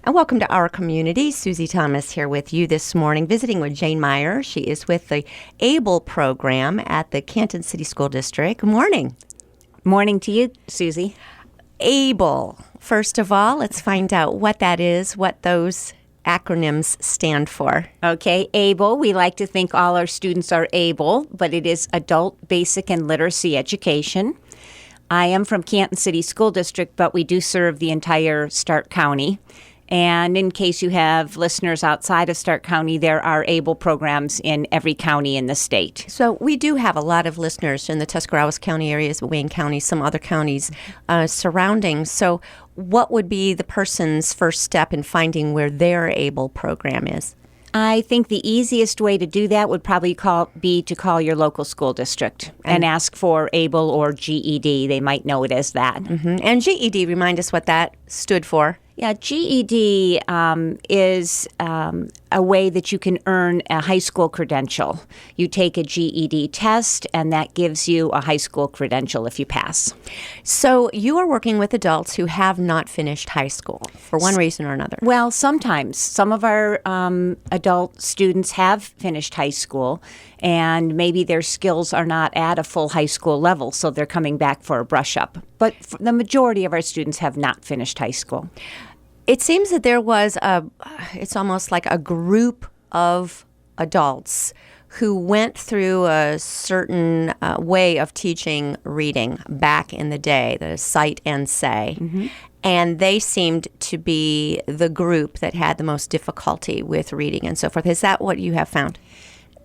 And welcome to our community. Susie Thomas here with you this morning, visiting with Jane Meyer. She is with the ABLE program at the Canton City School District. Good morning. Morning to you, Susie. ABLE. First of all, let's find out what that is, what those acronyms stand for. Okay, ABLE. We like to think all our students are able, but it is Adult Basic and Literacy Education. I am from Canton City School District, but we do serve the entire Stark County. And in case you have listeners outside of Stark County, there are ABLE programs in every county in the state. So we do have a lot of listeners in the Tuscarawas County areas, Wayne County, some other counties surrounding. So what would be the person's first step in finding where their ABLE program is? I think the easiest way to do that would probably be to call your local school district and ask for ABLE or GED. They might know it as that. Mm-hmm. And GED, remind us what that stood for. Yeah, GED is a way that you can earn a high school credential. You take a GED test, and that gives you a high school credential if you pass. So you are working with adults who have not finished high school for one reason or another. Well, sometimes. Some of our adult students have finished high school, and maybe their skills are not at a full high school level, so they're coming back for a brush-up. But the majority of our students have not finished high school. It seems that there was it's almost like a group of adults who went through a certain way of teaching reading back in the day, the Cite and Say. Mm-hmm. And they seemed to be the group that had the most difficulty with reading and so forth. Is that what you have found?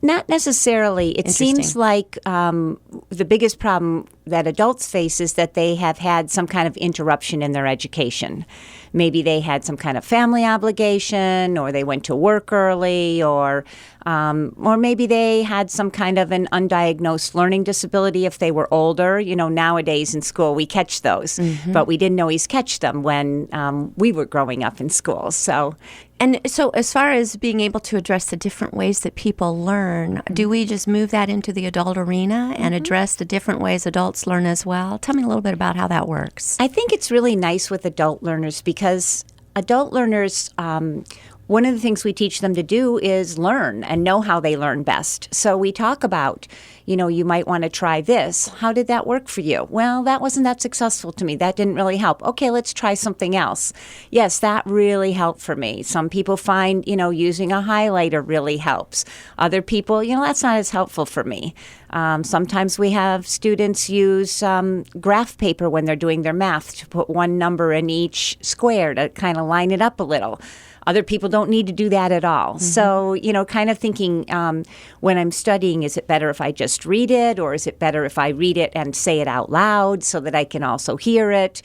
Not necessarily. It seems like the biggest problem that adults face is that they have had some kind of interruption in their education. Maybe they had some kind of family obligation, or they went to work early, or maybe they had some kind of an undiagnosed learning disability if they were older. You know, nowadays in school we catch those, but we didn't always catch them when we were growing up in school. And so as far as being able to address the different ways that people learn, do we just move that into the adult arena and address the different ways adults learn as well? Tell me a little bit about how that works. I think it's really nice with adult learners because adult learners, one of the things we teach them to do is learn and know how they learn best. So we talk about, you might want to try this. How did that work for you? Well, that wasn't that successful to me. That didn't really help. Okay, let's try something else. Yes, that really helped for me. Some people find, using a highlighter really helps. Other people, that's not as helpful for me. Sometimes we have students use graph paper when they're doing their math to put one number in each square to kind of line it up a little. Other people don't need to do that at all. Mm-hmm. So, kind of thinking when I'm studying, is it better if I just read it, or is it better if I read it and say it out loud so that I can also hear it?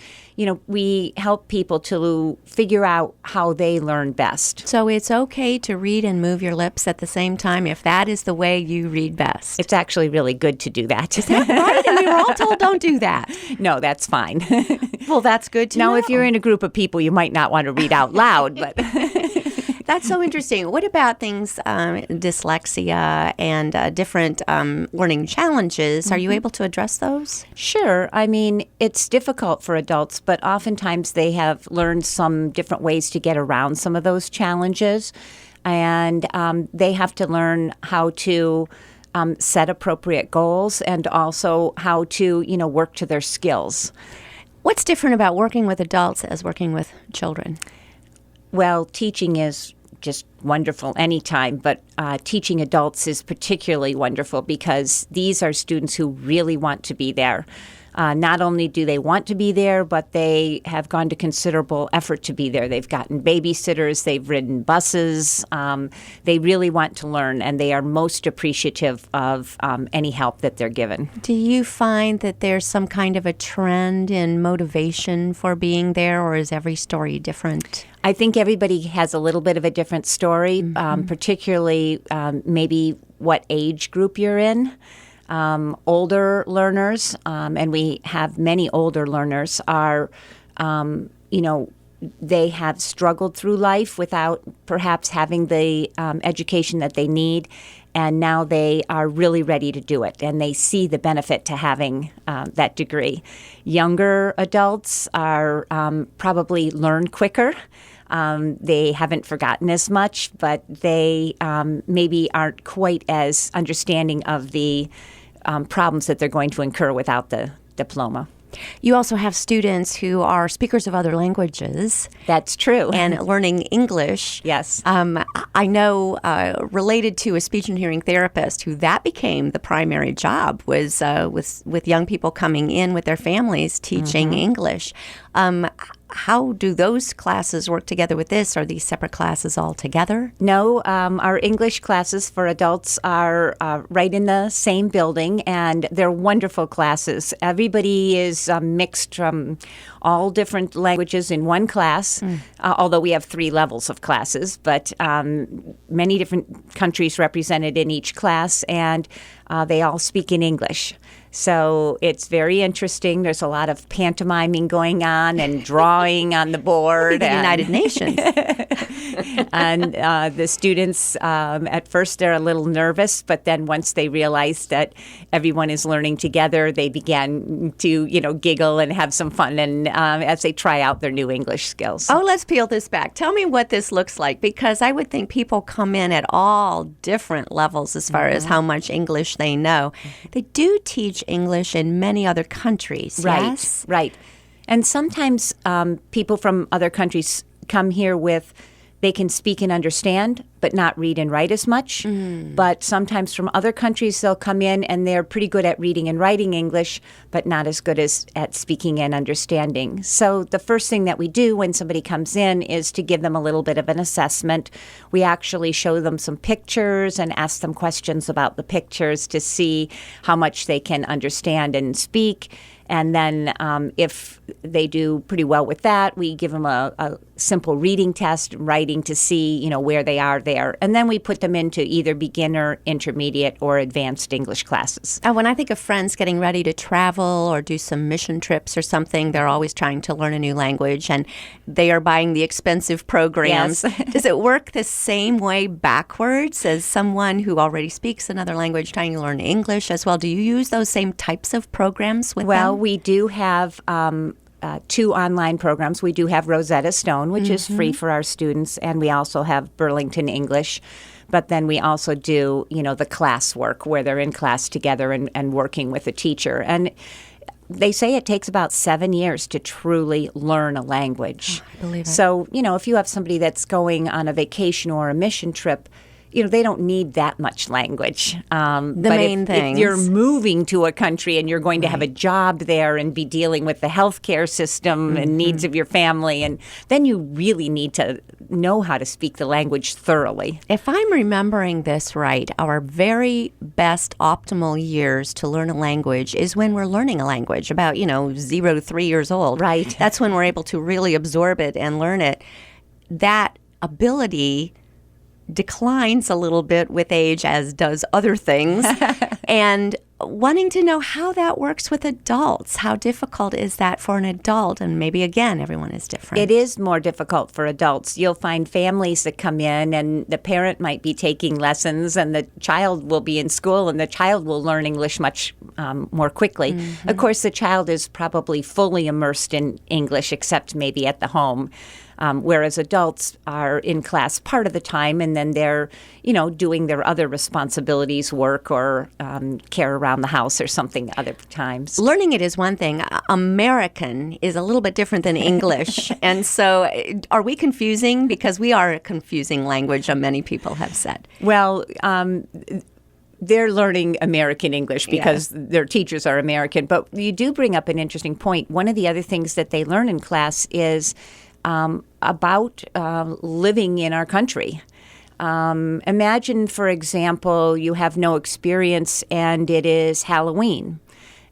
We help people to figure out how they learn best. So it's okay to read and move your lips at the same time if that is the way you read best. It's actually really good to do that. Is that right? And we were all told don't do that. No, that's fine. Well, that's good to know. Now, if you're in a group of people, you might not want to read out loud, but... That's so interesting. What about things, dyslexia and different learning challenges? Are you able to address those? Sure. I mean, it's difficult for adults, but oftentimes they have learned some different ways to get around some of those challenges. And they have to learn how to set appropriate goals and also how to, work to their skills. What's different about working with adults as working with children? Well, teaching is just wonderful anytime, but teaching adults is particularly wonderful because these are students who really want to be there. Not only do they want to be there, but they have gone to considerable effort to be there. They've gotten babysitters, they've ridden buses. They really want to learn, and they are most appreciative of any help that they're given. Do you find that there's some kind of a trend in motivation for being there, or is every story different? I think everybody has a little bit of a different story, particularly maybe what age group you're in. Older learners, and we have many older learners, are, they have struggled through life without perhaps having the education that they need, and now they are really ready to do it, and they see the benefit to having that degree. Younger adults are probably learn quicker. They haven't forgotten as much, but they maybe aren't quite as understanding of the problems that they're going to incur without the diploma. You also have students who are speakers of other languages. That's true. And learning English. Yes. I know related to a speech and hearing therapist who that became the primary job was with young people coming in with their families teaching English. How do those classes work together with this? Are these separate classes altogether? No, our English classes for adults are right in the same building, and they're wonderful classes. Everybody is mixed from all different languages in one class, although we have 3 levels of classes, but many different countries represented in each class, and they all speak in English. So it's very interesting. There's a lot of pantomiming going on and drawing on the board. The United Nations. And the students, at first, they're a little nervous, but then once they realize that everyone is learning together, they begin to, giggle and have some fun and as they try out their new English skills. Oh, let's peel this back. Tell me what this looks like, because I would think people come in at all different levels as far as how much English they know. They do teach English in many other countries, yes? Right. And sometimes people from other countries come here with, they can speak and understand, but not read and write as much. But sometimes from other countries, they'll come in and they're pretty good at reading and writing English, but not as good as at speaking and understanding. So the first thing that we do when somebody comes in is to give them a little bit of an assessment. We actually show them some pictures and ask them questions about the pictures to see how much they can understand and speak. And then if they do pretty well with that, we give them a simple reading test, writing to see, where they are there. And then we put them into either beginner, intermediate, or advanced English classes. When I think of friends getting ready to travel or do some mission trips or something, they're always trying to learn a new language, and they are buying the expensive programs. Yes. Does it work the same way backwards as someone who already speaks another language trying to learn English as well? Do you use those same types of programs with them? We do have 2 online programs. We do have Rosetta Stone, which is free for our students, and we also have Burlington English. But then we also do, the class work where they're in class together and working with a teacher. And they say it takes about 7 years to truly learn a language. I believe it. So, if you have somebody that's going on a vacation or a mission trip, they don't need that much language. If you're moving to a country and you're going to have a job there and be dealing with the healthcare system and needs of your family, and then you really need to know how to speak the language thoroughly. If I'm remembering this right, our very best optimal years to learn a language is when we're learning a language, about, 0 to 3 years old. Right. That's when we're able to really absorb it and learn it. That ability declines a little bit with age, as does other things. And wanting to know how that works with adults. How difficult is that for an adult? And maybe, again, everyone is different. It is more difficult for adults. You'll find families that come in and the parent might be taking lessons and the child will be in school and the child will learn English much more quickly. Of course, the child is probably fully immersed in English, except maybe at the home. Whereas adults are in class part of the time and then they're, doing their other responsibilities, work or care around the house or something other times. Learning it is one thing. American is a little bit different than English. And so are we confusing? Because we are a confusing language, many people have said. Well, they're learning American English because their teachers are American. But you do bring up an interesting point. One of the other things that they learn in class is about living in our country. Imagine, for example, you have no experience and it is Halloween.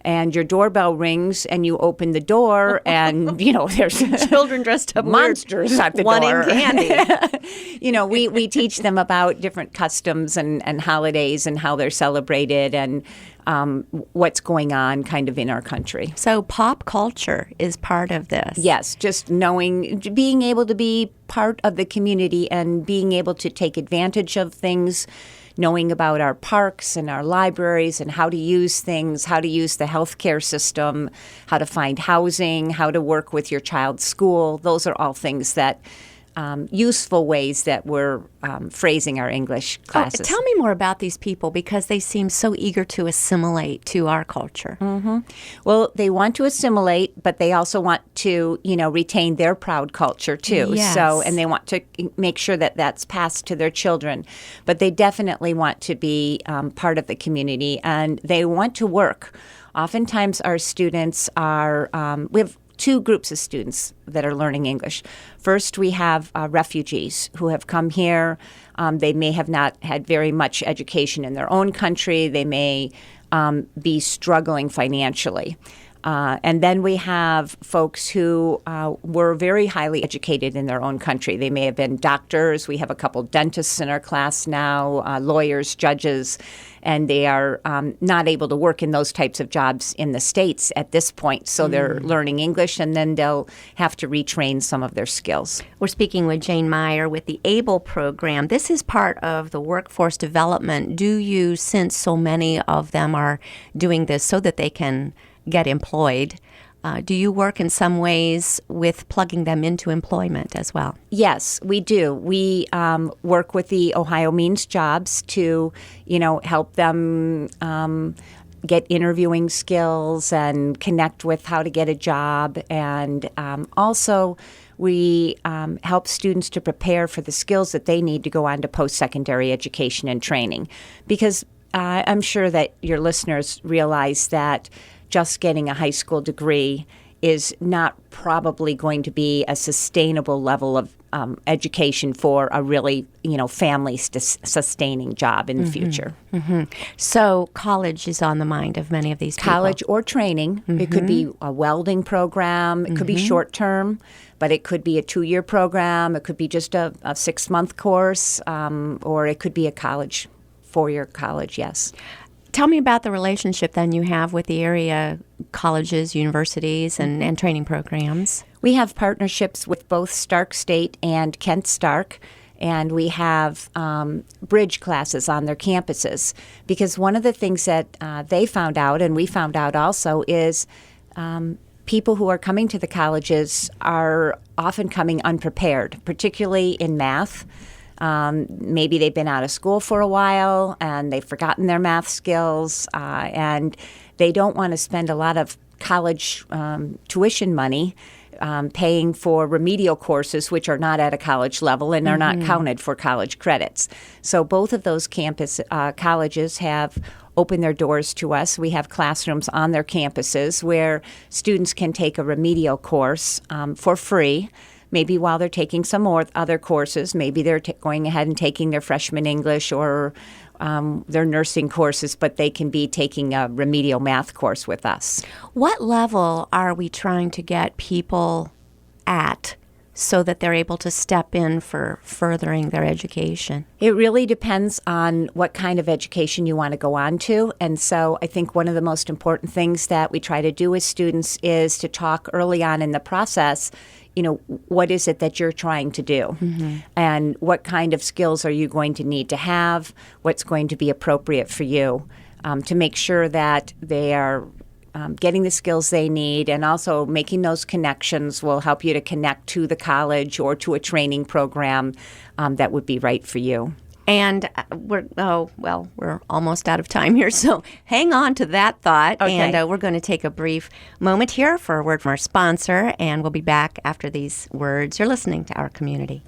And your doorbell rings and you open the door and, there's children dressed up monsters at the wanting door. Candy. We teach them about different customs and holidays and how they're celebrated and what's going on kind of in our country. So pop culture is part of this. Yes, just being able to be part of the community and being able to take advantage of things, knowing about our parks and our libraries and how to use things, how to use the healthcare system, how to find housing, how to work with your child's school. Those are all things that useful ways that we're phrasing our English classes. Tell me more about these people because they seem so eager to assimilate to our culture. Well, they want to assimilate, but they also want to, retain their proud culture too. Yes. And they want to make sure that that's passed to their children. But they definitely want to be part of the community, and they want to work. Oftentimes, our students are. We have two groups of students that are learning English. First, we have refugees who have come here. They may have not had very much education in their own country. They may be struggling financially. And then we have folks who were very highly educated in their own country. They may have been doctors. We have a couple dentists in our class now, lawyers, judges, and they are not able to work in those types of jobs in the States at this point. So they're learning English, and then they'll have to retrain some of their skills. We're speaking with Jane Meyer with the ABLE program. This is part of the workforce development. Do you sense so many of them are doing this so that they can get employed? Do you work in some ways with plugging them into employment as well? Yes, we do. We work with the Ohio Means Jobs to, help them get interviewing skills and connect with how to get a job. And also, we help students to prepare for the skills that they need to go on to post-secondary education and training. Because I'm sure that your listeners realize that just getting a high school degree is not probably going to be a sustainable level of education for a really, family-sustaining job in the future. So college is on the mind of many of these people. College or training. It could be a welding program. It could be short-term, but it could be a 2-year program. It could be just a 6-month course, or it could be a college, 4-year college, yes. Tell me about the relationship then you have with the area colleges, universities, and training programs. We have partnerships with both Stark State and Kent Stark, and we have bridge classes on their campuses. Because one of the things that they found out, and we found out also, is people who are coming to the colleges are often coming unprepared, particularly in math. Maybe they've been out of school for a while and they've forgotten their math skills, and they don't want to spend a lot of college tuition money paying for remedial courses which are not at a college level and are not counted for college credits. So both of those colleges have opened their doors to us. We have classrooms on their campuses where students can take a remedial course for free. Maybe while they're taking some more other courses, maybe they're going ahead and taking their freshman English or their nursing courses, but they can be taking a remedial math course with us. What level are we trying to get people at so that they're able to step in for furthering their education? It really depends on what kind of education you want to go on to. And so I think one of the most important things that we try to do with students is to talk early on in the process, what is it that you're trying to do? And what kind of skills are you going to need to have? What's going to be appropriate for you to make sure that they are getting the skills they need, and also making those connections will help you to connect to the college or to a training program that would be right for you. And we're almost out of time here, so hang on to that thought. Okay. And we're going to take a brief moment here for a word from our sponsor, and we'll be back after these words. You're listening to Our Community.